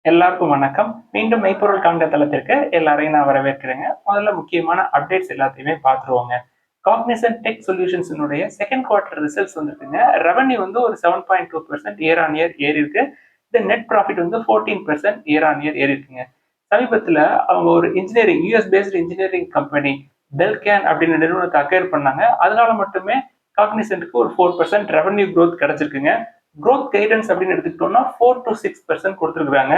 எல்லாருக்கும் வணக்கம். மீண்டும் மெய்ப்பொருள் காண்க தளத்திற்கு எல்லாரையும் நான் வரவேற்கிறேங்க. முதல்ல முக்கியமான அப்டேட்ஸ் எல்லாத்தையுமே பார்த்துருவோங்க. காக்னிசன்ட் டெக் சொல்யூஷன்ஸினுடைய செகண்ட் குவார்டர் ரிசல்ட்ஸ் வந்துருக்குங்க. ரெவன்யூ வந்து ஒரு 7.2% இயர் ஆன் இயர் ஏறி இருக்கு. நெட் ப்ராஃபிட் வந்து 14% இயர் ஆன் இயர் ஏறி இருக்குங்க. சமீபத்தில் அவங்க ஒரு engineering US based engineering company Belcan அப்படின்னு நிறுவனத்தை அக்வயர் பண்ணாங்க. அதனால மட்டுமே காக்னிசன்ட்க்கு ஒரு 4% ரெவன்யூ க்ரோத் கிடைச்சிருக்குங்க. க்ரோத் கைடன்ஸ் அப்படின்னு எடுத்துக்கிட்டோம்னா 4 to 6% கொடுத்துருக்காங்க.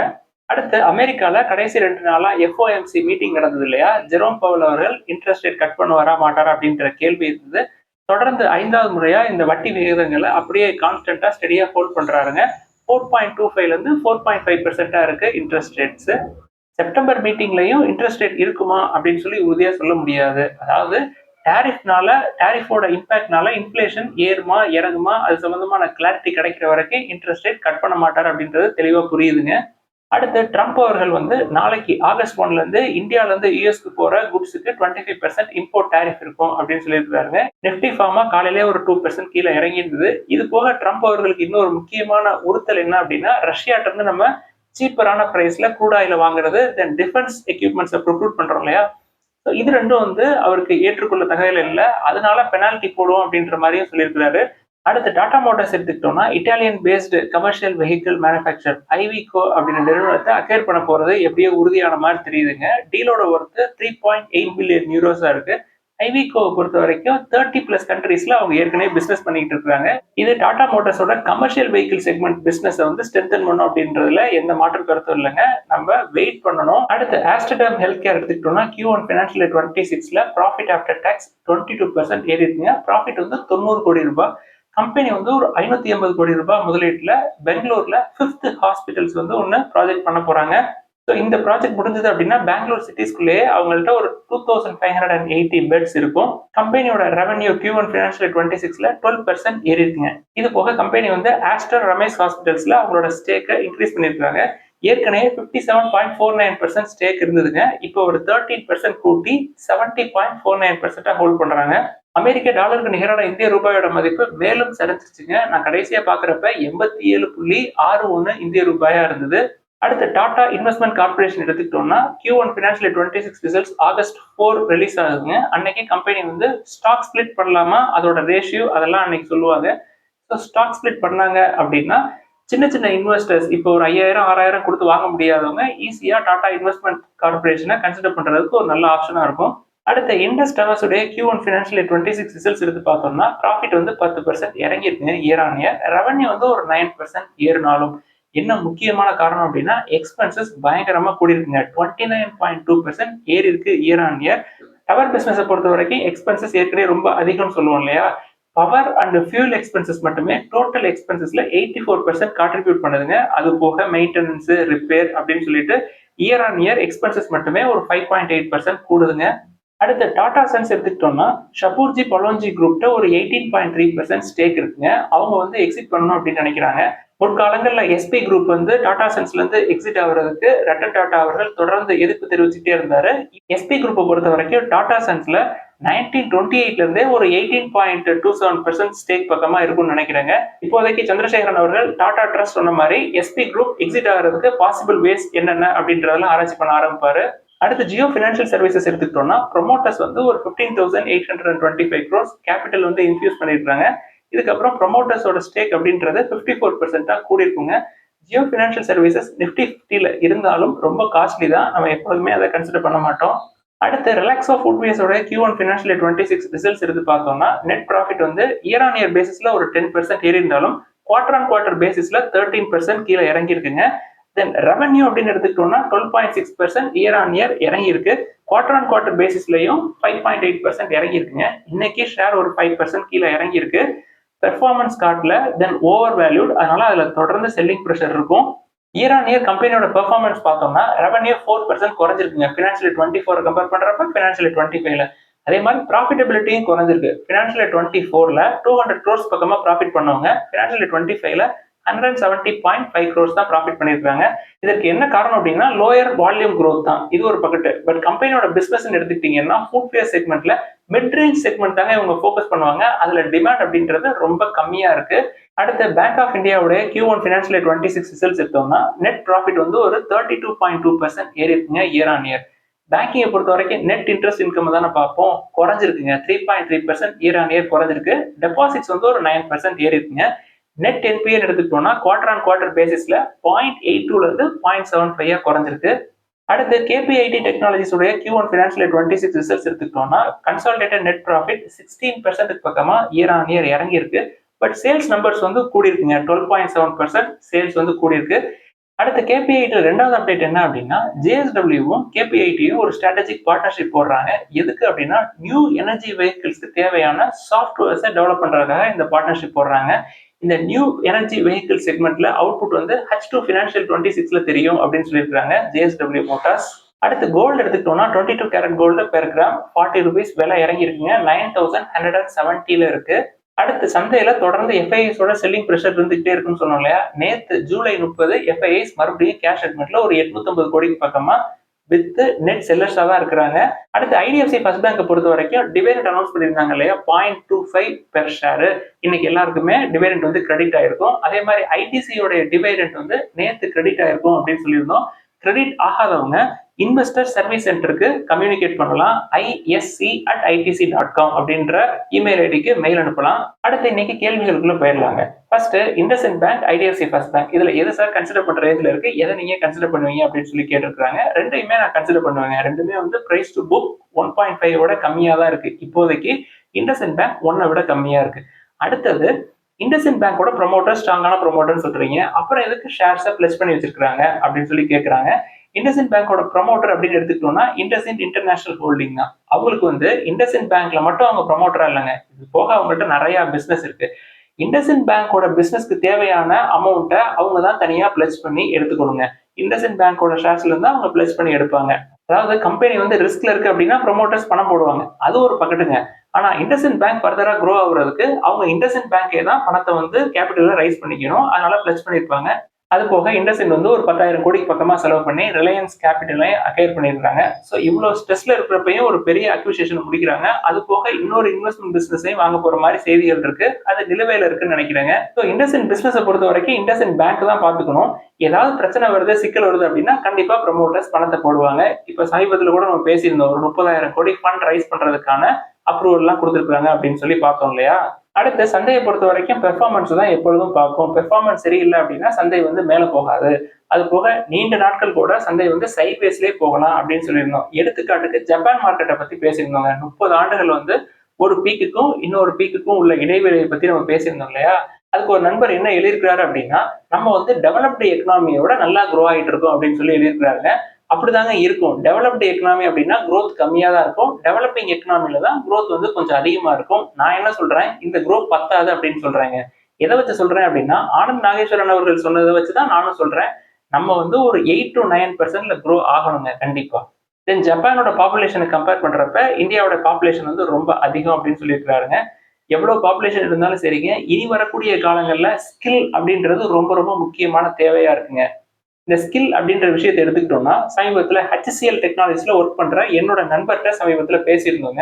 அடுத்து அமெரிக்கால கடைசி 2 நாளா எஃப்ஓஎம்சி மீட்டிங் நடந்தது இல்லையா? ஜெரோம் பவுல் அவர்கள் இன்ட்ரெஸ்ட் ரேட் கட் பண்ணுவாரா மாட்டாரா அப்படின்ற கேள்வி இருந்தது. தொடர்ந்து 5வது முறையா இந்த வட்டி விகிதங்களை அப்படியே கான்ஸ்டன்டா ஸ்டெடியா ஹோல்ட் பண்றாருங்க. 4.25ல இருந்து 4.5% இருக்கு இன்ட்ரெஸ்ட் ரேட்ஸ். செப்டம்பர் மீட்டிங்லயும் இன்ட்ரெஸ்ட் ரேட் இருக்குமா அப்படின்னு சொல்லி உறுதியா சொல்ல முடியாது. அதாவது டேரிஃபோட இம்பாக்ட்னால இன்ஃபிளேஷன் ஏறுமா இறங்குமா அது சம்பந்தமான கிளாரிட்டி கிடைக்கிற வரைக்கும் இன்ட்ரெஸ்ட் ரேட் கட் பண்ண மாட்டார் அப்படின்றது தெளிவா புரியுதுங்க. அடுத்து ட்ரம்ப் அவர்கள் வந்து நாளைக்கு ஆகஸ்ட் 1ல இருந்து இந்தியால இருந்து யூஎஸ்க்கு போற குட்ஸுக்கு 25% இம்போர்ட் டேரிஃப் இருக்கும் அப்படின்னு சொல்லியிருக்காருங்க. நிப்டி ஃபார்மா காலையிலே ஒரு 2% கீழே இறங்கி இருந்தது. இது போக ட்ரம்ப் அவர்களுக்கு இன்னொரு முக்கியமான உறுத்தல் என்ன அப்படின்னா, ரஷ்யாட்ட இருந்து நம்ம சீப்பரான பிரைஸ்ல க்ரூட் ஆயில வாங்குறது, தென் டிஃபென்ஸ் எக்யூப்மெண்ட்ஸை ப்ரொக்யூட் பண்றோம் இல்லையா? இது ரெண்டும் வந்து அவருக்கு ஏற்றுக்கொள்ள தகவல் இல்லை, அதனால பெனால்டி போடுவோம் அப்படின்ற மாதிரியும் சொல்லியிருக்கிறாரு. அடுத்து டாடா மோட்டார்ஸ் எடுத்துக்கிட்டோம்னா Italian based commercial vehicle manufacture Iveco அப்படின்ற நிறுவனத்தை அக்வயர் பண்ண போறது எப்படியோ உறுதியான மாதிரி தெரியுதுங்க. டீலோட ஒர்த்து 3.8 பில்லியன் யூரோஸா இருக்கு. ஐவிகோவை பொறுத்த வரைக்கும் 30+ கண்ட்ரீஸ்ல அவங்க ஏற்கனவே பிசினஸ் பண்ணிட்டு இருக்காங்க. இது டாடா மோட்டார்ஸோட கமர்ஷியல் வெஹிக்கிள் செக்மெண்ட் பிசினஸ் வந்து ஸ்ட்ரென்தன் பண்ணும் அப்படின்றதுல எந்த மாற்று கருத்தும் இல்லைங்க. நம்ம வெயிட் பண்ணணும். அடுத்து ஆஸ்டர்டம் ஹெல்த் கேர் எடுத்துக்கிட்டோம்னா Q1 ஃபினான்ஷியல் 26ல ப்ராஃபிட் ஆஃப்டர் டாக்ஸ் 22% ஏறி இருக்குங்க. ப்ராஃபிட் வந்து 90 கோடி ரூபாய். கம்பெனி வந்து ஒரு 580 கோடி ரூபாய் முதலீட்டுல பெங்களூர்ல 5th ஹாஸ்பிட்டல்ஸ் வந்து ஒன்று ப்ராஜெக்ட் பண்ண போறாங்க. ஸோ இந்த ப்ராஜெக்ட் முடிஞ்சது அப்படின்னா பெங்களூர் சிட்டிஸ்குள்ளேயே அவங்கள்ட்ட ஒரு 2580 பெட்ஸ் இருக்கும். கம்பெனியோட ரெவன்யூ Q1 ஃபினான்ஷியல் 26ல 12% ஏறி இருக்குங்க. இது போக கம்பெனி வந்து ஆஸ்டர் ரமேஷ் ஹாஸ்பிட்டல்ஸ்ல அவங்களோட ஸ்டேக்கை இன்க்ரீஸ் பண்ணியிருக்காங்க. ஏற்கனவே 57.49% ஸ்டேக் இருந்ததுங்க. இப்போ ஒரு 13% கூட்டி 70.49% ஹோல்ட் பண்றாங்க. அமெரிக்க டாலருக்கு நிகரான இந்திய ரூபாயோட மதிப்பு மேலும் சரிஞ்சிருச்சுங்க. நான் கடைசியா பாக்குறப்ப 87.61 இந்திய ரூபாயா இருந்தது. அடுத்து டாடா இன்வெஸ்ட்மெண்ட் கார்பரேஷன் எடுத்துக்கிட்டோம்னா Q1 financial 26 results August 4 release ஆகுதுங்க. அன்னைக்கு கம்பெனி வந்து ஸ்டாக் ஸ்பிளிட் பண்ணலாமா, அதோட ரேஷியோ அதெல்லாம் அன்னைக்கு சொல்லுவாங்க. ஸோ ஸ்டாக் ஸ்பிளிட் பண்ணாங்க அப்படின்னா சின்ன சின்ன இன்வெஸ்டர்ஸ் இப்போ ஒரு 5000 6000 கொடுத்து வாங்க முடியாதவங்க ஈஸியா டாடா இன்வெஸ்ட்மெண்ட் கார்பரேஷனை கன்சிடர் பண்றதுக்கு ஒரு நல்ல ஆப்ஷனா இருக்கும். அடுத்த இண்டஸ் டவர்ஸுடைய Q1 ஃபினான்ஷியல் 26 ரிசல்ட்ஸ் எடுத்து பார்த்தோம்னா ப்ராஃபிட் வந்து 10% இறங்கி இருக்குங்க இயர் ஆன் இயர். ரெவன்யூ வந்து ஒரு 9% ஏறினாலும் என்ன முக்கியமான காரணம் அப்படின்னா எக்ஸ்பென்சஸ் பயங்கரமா கூடியிருக்குங்க. 29.2% ஏறி இருக்கு இயர் ஆன் இயர். டவர் பிசினஸை பொறுத்த வரைக்கும் எக்ஸ்பென்சஸ் ஏற்கனவே ரொம்ப அதிகம்னு சொல்லுவோம் இல்லையா? பவர் அண்ட் ஃபியூல் எக்ஸ்பென்சஸ் மட்டுமே டோட்டல் எக்ஸ்பென்சஸ்ல 84% கான்ட்ரிபியூட் பண்ணுதுங்க. அது போக மெயின்டெனன்ஸ் ரிப்பேர் அப்படின்னு சொல்லிட்டு இயர் ஆன் இயர் எக்ஸ்பென்சஸ் மட்டுமே ஒரு 5.8% கூடுதுங்க. அடுத்து டாடா சன்ஸ் எடுத்துக்கிட்டோம்னா ஷபூர்ஜி பலோன்ஜி குரூப்ட ஒரு 18.3% ஸ்டேக் இருக்குங்க. அவங்க வந்து எக்ஸிட் பண்ணணும் அப்படின்னு நினைக்கிறாங்க. முற்காலங்களில் எஸ்பி குரூப் வந்து டாடா சன்ஸ்ல இருந்து எக்ஸிட் ஆகுறதுக்கு ரட்டன் டாடா அவர்கள் தொடர்ந்து எதிர்ப்பு தெரிவிச்சுட்டே இருந்தாரு. எஸ்பி குரூப்பை பொறுத்த வரைக்கும் டாடா சன்ஸ்ல 1928ல இருந்தே ஒரு 18.27% ஸ்டேக் பக்கமா இருக்கும்னு நினைக்கிறேங்க. இப்போதைக்கு சந்திரசேகரன் அவர்கள் டாடா ட்ரஸ்ட் சொன்ன மாதிரி எஸ்பி குரூப் எக்ஸிட் ஆகிறதுக்கு பாசிபிள் வேஸ் என்னென்ன அப்படின்றதெல்லாம் ஆராய்ச்சி பண்ண ஆரம்பிப்பாரு. அடுத்து ஜியோ ஃபினான்ஷியல் சர்வீசஸ் எடுத்துக்கிட்டோம்னா ப்ரொமோட்டர்ஸ் வந்து ஒரு 15,825 crores கேபிட்டல் வந்து இன்ஃபியூஸ் பண்ணிருக்காங்க. இதுக்கப்புறம் ப்ரொமோட்டர்ஸோட ஸ்டேக் அப்படின்றது 54% கூடி இருக்குங்க. ஜியோ ஃபினான்ஷியல் சர்வீசஸ் நிஃப்டி 50ல இருந்தாலும் ரொம்ப காஸ்ட்லி தான். நம்ம எப்போதுமே அதை கன்சிடர் பண்ண மாட்டோம். அடுத்து ரிலாக்ஸோ ஃபுட்வேர்ஸோட Q1 ஃபினான்ஷியல் 26 ரிசல்ட்ஸ் எடுத்து பார்த்தோம்னா நெட் ப்ராஃபிட் வந்து இயர் ஆன் இயர் பேசிஸ்ல ஒரு 10% ஏறி இருந்தாலும் குவார்டர் ஆன் குவார்டர் பேசிஸ்ல 13% கீழே இறங்கி இருக்குங்க. தென் ரெவன்யூ அப்படின்னு எடுத்துக்கிட்டோம்னா 12.6% இயர் ஆன் இயர் இறங்கி இருக்கு. குவார்டர் ஆன் குவார்டர் பேசிஸ்லயும் 5.8% இறங்கி இருக்குங்க. இன்னைக்கு ஷேர் ஒரு 5% கீழே இறங்கி இருக்கு. பெர்ஃபார்மன்ஸ் கார்ட்ல தென் ஓவர் வேல்யூட், அதனால அதுல தொடர்ந்து செல்லிங் ப்ரெஷர் இருக்கும். இயர் ஆன் இயர் கம்பெனியோட பெர்ஃபார்மன்ஸ் பார்த்தோம்னா ரெவன்யூ 4% குறைஞ்சிருக்குங்க ஃபினான்ஷியல் 24 கம்பேர் பண்றப்ப ஃபினான்ஷியல் 25ல. அதே மாதிரி ப்ராஃபிட்டபிலிட்டியும் குறைஞ்சிருக்கு. ஃபினான்ஷியல் 24ல 200 crores பக்கமா ப்ராஃபிட் பண்ணவங்க ஃபினான்ஷியல் 25ல 170.5 crores தான் ப்ராஃபிட் பண்ணியிருக்காங்க. இதற்கு என்ன காரணம் அப்படின்னா லோயர் வால்யூம் growth தான். இது ஒரு பக்கெட். பட் கம்பெனியோட பிசினஸ் எடுத்துக்கிட்டீங்கன்னா ஃபுட்வேர் செக்மெண்ட்ல மிட் ரேஞ்ச் செக்மெண்ட் தாங்க இவங்க ஃபோக்கஸ் பண்ணுவாங்க. அதுல டிமாண்ட் அப்படின்றது ரொம்ப கம்மியா இருக்கு. அடுத்து பேங்க் ஆஃப் இந்தியாவுடைய Q1 ஃபினான்ஷியல் 26 ரிசல்ட்ஸ் எடுத்தோம்னா நெட் ப்ராஃபிட் வந்து ஒரு 32.2% ஏறி இருக்குங்க இயர் ஆன் இயர். பேங்கிங்கை பொறுத்த வரைக்கும் நெட் இன்ட்ரெஸ்ட் இன்கம் தானே பார்ப்போம், குறைஞ்சிருக்குங்க 3.3% இயர் ஆன் இயர் குறைஞ்சிருக்கு. டெபாசிட்ஸ் வந்து ஒரு 9% ஏறி இருக்குங்க. நெட் என்பிஎன் எடுத்துக்கிட்டோம்னா குவார்டர் ஆன் குவார்டர் பேசிஸ்ல 0.82ல இருந்து 0.75 குறைஞ்சிருக்கு. அடுத்து கேபிஐடி டெக்னாலஜிஸ் உடைய Q1 ஃபினான்ஷியல் 26 ரிசல்ட்ஸ் எடுத்துக்கிட்டோம்னா கன்சாலிடேட்டட் நெட் ப்ராஃபிட் 16% பக்கமா இயர் ஆன் இயர் இறங்கி இருக்கு. பட் சேல்ஸ் நம்பர்ஸ் வந்து கூடியிருக்குங்க, 12.7% சேல்ஸ் வந்து கூடியிருக்கு. அடுத்து கேபிஐடி ரெண்டாவது அப்டேட் என்ன அப்படின்னா ஜேஎஸ்டபிள்யூவும் கேபிஐடியும் ஒரு ஸ்ட்ராட்டஜிக் பார்ட்னர்ஷிப் போடுறாங்க. எதுக்கு அப்படின்னா நியூ எனர்ஜி வெஹிக்கிள்ஸ்க்கு தேவையான சாஃப்ட்வேர்ஸை டெவலப் பண்றதுக்காக இந்த பார்ட்னர்ஷிப் போடுறாங்க. இந்த நியூ எனர்ஜி வெஹிக்கிள் செக்மெண்ட்ல அவுட்புட் வந்து H2 ஃபினான்ஷியல் 26ல தெரியும் அப்படின்னு சொல்லியிருக்காங்க ஜேஎஸ்டபிள்யூ மோட்டார்ஸ். அடுத்து கோல்டு எடுத்துக்கிட்டோம்னா 22 carat gold per gram 40 rupees விலை இறங்கி இருக்குங்க, 9170ல இருக்கு. அடுத்து சந்தையில தொடர்ந்து எஃப்ஐஎஸோட செல்லிங் பிரஷர் இருந்துகிட்டே இருக்குன்னு சொன்னோம் இல்லையா. நேத்து ஜூலை 30 எஃப்ஐஎஸ் மறுபடியும் கேஷ் செக்மெண்ட்ல ஒரு 850 கோடிக்கு பக்கமா வித் நெட் செல்லர்ஸா தான் இருக்கிறாங்க. அடுத்து ஐடிஎஃப்சி ஃபர்ஸ்ட் பேங்கை பொறுத்த வரைக்கும் டிவிடெண்ட் அனௌன்ஸ் பண்ணியிருந்தாங்க இல்லையா, 0.25 பெர் ஷேர். இன்னைக்கு எல்லாருக்குமே டிவிடெண்ட் வந்து கிரெடிட் ஆயிருக்கும். அதே மாதிரி ஐடிசியோட டிவிடெண்ட் வந்து நேத்து கிரெடிட் ஆயிருக்கும் அப்படின்னு சொல்லியிருந்தோம். கிரெடிட் ஆகாதவங்க இன்வெஸ்டர் சர்வீஸ் சென்டருக்கு கம்யூனிகேட் பண்ணலாம், isc@itc.com அப்படின்ற இமெயில் ஐடிக்கு மெயில் அனுப்பலாம். அடுத்து இன்னைக்கு கேள்விகளுக்குள்ள போயிடலாங்க. First IndusInd bank, IDFC first bank, இதுல எது சார் கன்சிடர் பண்ற ரேஞ்சில் இருக்கு, எதை நீங்க கன்சிடர் பண்ணுவீங்க அப்படின்னு சொல்லி கேட்டிருக்காங்க. ரெண்டையுமே நான் கன்சிடர் பண்ணுவேங்க. ரெண்டுமே வந்து பிரைஸ் டு புக் 1.5 விட கம்மியா தான் இருக்கு. இப்போதைக்கு இண்டஸ்இண்ட் பேங்க் 1 விட கம்மியா இருக்கு. அடுத்தது இண்டஸ்இண்ட் பேங்கோட ப்ரொமோட்டர் ஸ்ட்ராங்கான ப்ரொமோட்டர்னு சொல்றீங்க, அப்புறம் எதுக்கு ஷேர்ஸை பிளஸ் பண்ணி வச்சிருக்காங்க அப்படின்னு சொல்லி கேட்கறாங்க. இண்டஸ்இண்ட் பேங்கோட ப்ரொமோட்டர் அப்படின்னு எடுத்துக்கிட்டோம்னா இண்டஸ்இண்ட் இன்டர்நேஷனல் ஹோல்டிங் தான். அவங்களுக்கு வந்து இண்டஸ்இண்ட் பேங்க்ல மட்டும் அவங்க ப்ரொமோட்டரா இல்லைங்க, இது போக அவங்கள்ட்ட நிறைய பிசினஸ் இருக்கு. இண்டஸ்இண்ட் பேங்கோட பிசினஸ்க்கு தேவையான அமௌண்ட்டை அவங்க தான் தனியா பிளஸ் பண்ணி எடுத்துக்கணுங்க. இண்டஸ்இண்ட் பேங்கோட ஷேர்ஸ்ல இருந்து அவங்க பிளஸ் பண்ணி எடுப்பாங்க. அதாவது கம்பெனி வந்து ரிஸ்க்ல இருக்கு அப்படின்னா ப்ரொமோட்டர்ஸ் பணம் போடுவாங்க, அது ஒரு பக்கெட்டுங்க. ஆனா இண்டஸ்இண்ட் பேங்க் ஃபர்தரா க்ரோ ஆகுறதுக்கு அவங்க இண்டஸ்இண்ட் பேங்கே தான் பணத்தை வந்து கேபிட்டல்ல ரைஸ் பண்ணிக்கணும், அதனால பிளஸ் பண்ணிருப்பாங்க. அது போக இண்டஸ்இண்ட் வந்து ஒரு 10,000 கோடிக்கு பக்கமா செலவு பண்ணி ரிலையன்ஸ் கேபிட்டலை அக்வயர் பண்ணியிருக்காங்க. ஸோ இவ்வளவு ஸ்ட்ரெஸ்ல இருக்கிறப்பையும் ஒரு பெரிய அக்விசிஷன் முடிக்கிறாங்க. அது போக இன்னொரு இன்வெஸ்ட்மெண்ட் பிசினஸையும் வாங்க போற மாதிரி செய்திகள் இருக்கு, அது நிலுவையில இருக்குன்னு நினைக்கிறேங்க. ஸோ இண்டஸ்இண்ட் பிசினஸை பொறுத்த வரைக்கும் இண்டஸ்இண்ட் பேங்க் தான் பாத்துக்கணும். ஏதாவது பிரச்சனை வருது, சிக்கல் வருது அப்படின்னா கண்டிப்பா ப்ரமோட்டர்ஸ் பணத்தை போடுவாங்க. இப்ப சமீபத்தில் கூட நம்ம பேசியிருந்தோம், ஒரு 30,000 கோடி ஃபண்ட் ரைஸ் பண்றதுக்கான அப்ரூவல் எல்லாம் கொடுத்துருக்காங்க அப்படின்னு சொல்லி பார்த்தோம் இல்லையா. அடுத்து சந்தையை பொறுத்த வரைக்கும் பெர்ஃபார்மன்ஸ் தான் எப்பொழுதும் பார்க்கும். பெர்ஃபார்மன்ஸ் சரியில்லை அப்படின்னா சந்தை வந்து மேலே போகாது. அது போக நீண்ட நாட்கள் கூட சந்தை வந்து சைட்வேஸ்லேயே போகலாம் அப்படின்னு சொல்லியிருந்தோம். எடுத்துக்காட்டுக்கு ஜப்பான் மார்க்கெட்டை பத்தி பேசியிருந்தோங்க. 30 ஆண்டுகள் வந்து ஒரு பீக்குக்கும் இன்னொரு பீக்குக்கும் உள்ள இடைவெளியை பத்தி நம்ம பேசியிருந்தோம் இல்லையா. அதுக்கு ஒரு நண்பர் என்ன எழுதியிருக்கிறாரு அப்படின்னா, நம்ம வந்து டெவலப்டு எக்கனாமியோட நல்லா க்ரோ ஆகிட்டு இருக்கோம் அப்படின்னு சொல்லி எழுதியிருக்கிறாங்க. அப்படிதாங்க இருக்கும். டெவலப்டு எக்கனாமி அப்படின்னா growth கம்மியா தான் இருக்கும். டெவலப்பிங் எக்கனாமில தான் growth வந்து கொஞ்சம் அதிகமா இருக்கும். நான் என்ன சொல்றேன், இந்த growth பத்தாது அப்படின்னு சொல்றேங்க. எதை வச்சு சொல்றேன் அப்படின்னா ஆனந்த் நாகேஸ்வரன் அவர்கள் சொன்னதை வச்சுதான் நானும் சொல்றேன். நம்ம வந்து ஒரு 8 to 9% க்ரோ ஆகணுங்க கண்டிப்பா. தென் ஜப்பானோட பாப்புலேஷனை கம்பேர் பண்றப்ப இந்தியாவோட பாப்புலேஷன் வந்து ரொம்ப அதிகம் அப்படின்னு சொல்லியிருக்கிறாருங்க. எவ்வளவு பாப்புலேஷன் இருந்தாலும் சரிங்க, இனி வரக்கூடிய காலங்கள்ல ஸ்கில் அப்படின்றது ரொம்ப ரொம்ப முக்கியமான தேவையா இருக்குங்க. இந்த ஸ்கில் அப்படின்ற விஷயத்தை எடுத்துக்கிட்டோம்னா சமீபத்தில் HCL டெக்னாலஜிஸ்ல ஒர்க் பண்ற என்னோட நண்பர்கிட்ட சமீபத்தில் பேசியிருந்தோங்க.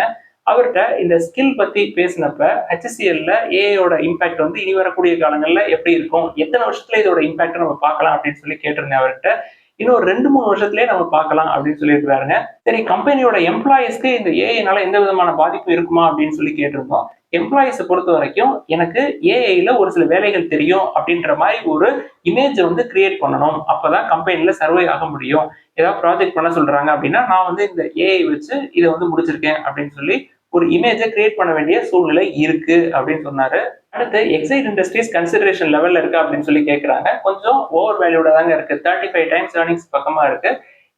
அவர்கிட்ட இந்த ஸ்கில் பத்தி பேசினப்ப HCLல ஏஐயோட இம்பாக்ட் வந்து இனி வரக்கூடிய காலங்கள்ல எப்படி இருக்கும், எத்தனை வருஷத்துல இதோட இம்பாக்ட் நம்ம பார்க்கலாம் அப்படின்னு சொல்லி கேட்டிருந்தேன் அவர்கிட்ட. இன்னும் 2-3 வருஷத்துலயே நம்ம பார்க்கலாம் அப்படின்னு சொல்லியிருக்கிறாருங்க. சரி, கம்பெனியோட எம்ப்ளாயிஸ்க்கு இந்த ஏஐனால எந்த விதமான பாதிப்பு இருக்குமா அப்படின்னு சொல்லி கேட்டிருந்தோம். எம்ப்ளாயிஸை பொறுத்த வரைக்கும் எனக்கு ஏஐல ஒரு சில வேலைகள் தெரியும் அப்படின்ற மாதிரி ஒரு இமேஜ் வந்து கிரியேட் பண்ணணும். அப்பதான் கம்பெனில சர்வே ஆக முடியும். ஏதாவது ப்ராஜெக்ட் பண்ண சொல்றாங்க அப்படின்னா நான் வந்து இந்த ஏஐ வச்சு இதை வந்து முடிச்சிருக்கேன் அப்படின்னு சொல்லி ஒரு இமேஜை கிரியேட் பண்ண வேண்டிய சூழ்நிலை இருக்கு அப்படின்னு சொன்னாரு. அடுத்து எக்ஸைட் இண்டஸ்ட்ரீஸ் கன்சிடரேஷன் லெவல்ல இருக்கு அப்படின்னு சொல்லி கேட்கறாங்க. கொஞ்சம் ஓவர் வேல்யூட தாங்க இருக்கு. 35 டைம்ஸ் ஏர்னிங்ஸ் பக்கமா இருக்கு.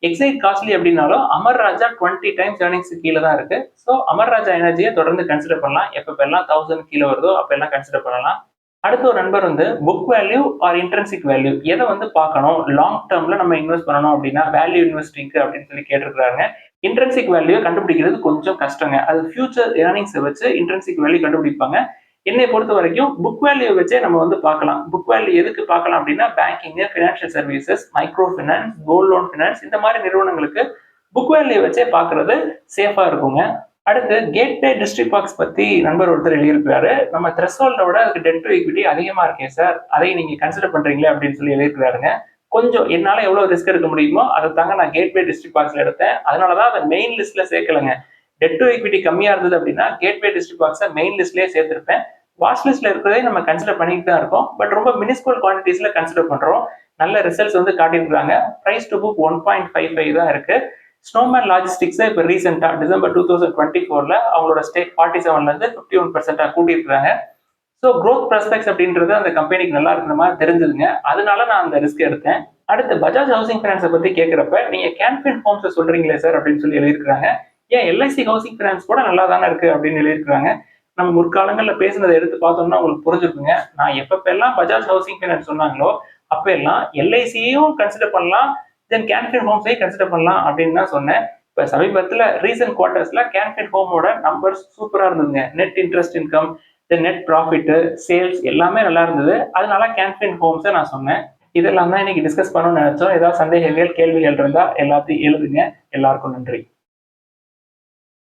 எக்ஸைட் காஸ்ட்லி அப்படின்னாலும் அமர் ராஜா 20 டைம்ஸ் ஏர்னிங்ஸ் கீழே தான் இருக்கு. ஸோ அமர் ராஜா எனர்ஜியை தொடர்ந்து கன்சிடர் பண்ணலாம். எப்பெல்லாம் 1000 கீழே வருதோ அப்பெல்லாம் கன்சிடர் பண்ணலாம். அடுத்த ஒரு நண்பர் வந்து book value or intrinsic value எதை வந்து பார்க்கணும், லாங் டேர்ம்ல நம்ம இன்வெஸ்ட் பண்ணணும் அப்படின்னா வேல்யூ இன்வெஸ்டிங்க்கு அப்படின்னு சொல்லி கேட்டிருக்காங்க. இன்ட்ரென்சிக் வேல்யூ கண்டுபிடிக்கிறது கொஞ்சம் கஷ்டங்க. அது ஃபியூச்சர் ஏர்னிங்ஸை வச்சு இன்ட்ரென்சிக் வேல்யூ கண்டுபிடிப்பாங்க. என்னை பொறுத்த வரைக்கும் புக் வேல்யூ வச்சே நம்ம வந்து பார்க்கலாம். புக் வேல்யூ எதுக்கு பார்க்கலாம் அப்படின்னா banking, financial services, micro finance, gold loan finance இந்த மாதிரி நிறுவனங்களுக்கு புக் வேல்யூ வச்சே பார்க்கறது சேஃபா இருக்குங்க. அடுத்து கேட்வே டிஸ்ட்ரிக்ட் பார்க்ஸ் பத்தி நண்பர் ஒருத்தர் எழுதியிருக்கிறாரு. நம்ம த்ரெஷோல்ட விட அதுக்கு டெட் டு ஈக்விட்டி அதிகமா இருக்கே சார், அதை நீங்க கன்சிடர் பண்றீங்களே அப்படின்னு சொல்லி எழுதியிருக்கிறாருங்க. கொஞ்சம் என்னால எவ்வளவு ரிஸ்க் எடுக்க முடியுமோ அதை தாங்க நான் கேட்வே டிஸ்ட்ரிக்ட் பார்க்ஸ்ல எடுத்தேன். அதனாலதான் அதை மெயின் லிஸ்ட்ல சேர்க்கலங்க. டெட் டு ஈக்விட்டி கம்மியா இருந்தது அப்படின்னா கேட்வே டிஸ்ட்ரிக்ட் பார்க்ஸை மெயின் லிஸ்ட்லயே சேர்த்திருப்பேன். வாட்ச் லிஸ்ட்ல இருக்கிறதே நம்ம கன்சிடர் பண்ணிட்டு தான் இருக்கோம். பட் ரொம்ப மினிஸ்குவல் குவான்டிட்டிஸ்ல கன்சிடர் பண்றோம். நல்ல ரிசல்ட்ஸ் வந்து காட்டியிருக்காங்க. பிரைஸ் டு புக் 1.55 தான் இருக்கு. ஸ்னோமேன் லாஜிஸ்டிக்ஸ் இப்போ ரீசெண்டா டிசம்பர் 2024 அவங்களோட ஸ்டேக் 47ல இருந்து 51% கூட்டியிருக்காங்க. ஸோ க்ரோத் ப்ராஸ்பெக்ட்ஸ் அப்படின்றது அந்த கம்பெனிக்கு நல்லா இருக்கிற மாதிரி தெரிஞ்சதுங்க. அதனால நான் அந்த ரிஸ்க் எடுத்தேன். அடுத்து பஜாஜ் ஹவுசிங் ஃபைனான்ஸை பத்தி கேட்கிறப்ப நீங்க கேன்ஃபின் ஹோம்ஸை சொல்றீங்களே சார் அப்படின்னு சொல்லி எழுதியிருக்காங்க. ஏன் எல்ஐசி ஹவுசிங் ஃபைனான்ஸ் கூட நல்லா தானே இருக்கு அப்படின்னு எழுதியிருக்காங்க. நம்ம முற்காலங்களில் பேசுனதை எடுத்து பார்த்தோம்னா உங்களுக்கு புரிஞ்சிருக்குங்க. நான் எப்பப்பெல்லாம் பஜாஜ் ஹவுசிங் ஃபைனான்ஸ் சொன்னாங்களோ அப்ப எல்லாம் எல்ஐசியும் கன்சிடர் பண்ணலாம், தென் கேன்ஃபின் ஹோம்ஸையும் கன்சிடர் பண்ணலாம் அப்படின்னு தான் சொன்னேன். இப்போ சமீபத்தில் ரீசன்ட் குவார்டர்ஸ்ல கேன்ஃபின் ஹோமோட நம்பர்ஸ் சூப்பரா இருந்ததுங்க. Net interest income, net profit, sales எல்லாமே நல்லா இருந்தது. அதனால கேன்ஃபின் ஹோம்ஸை நான் சொன்னேன். இதெல்லாம் தான் இன்னைக்கு டிஸ்கஸ் பண்ணணும்னு நினைச்சோம். ஏதாவது சந்தேகங்கள் கேள்விகள் இருந்தா எல்லாத்தையும் எழுதுங்க. எல்லாருக்கும் நன்றி.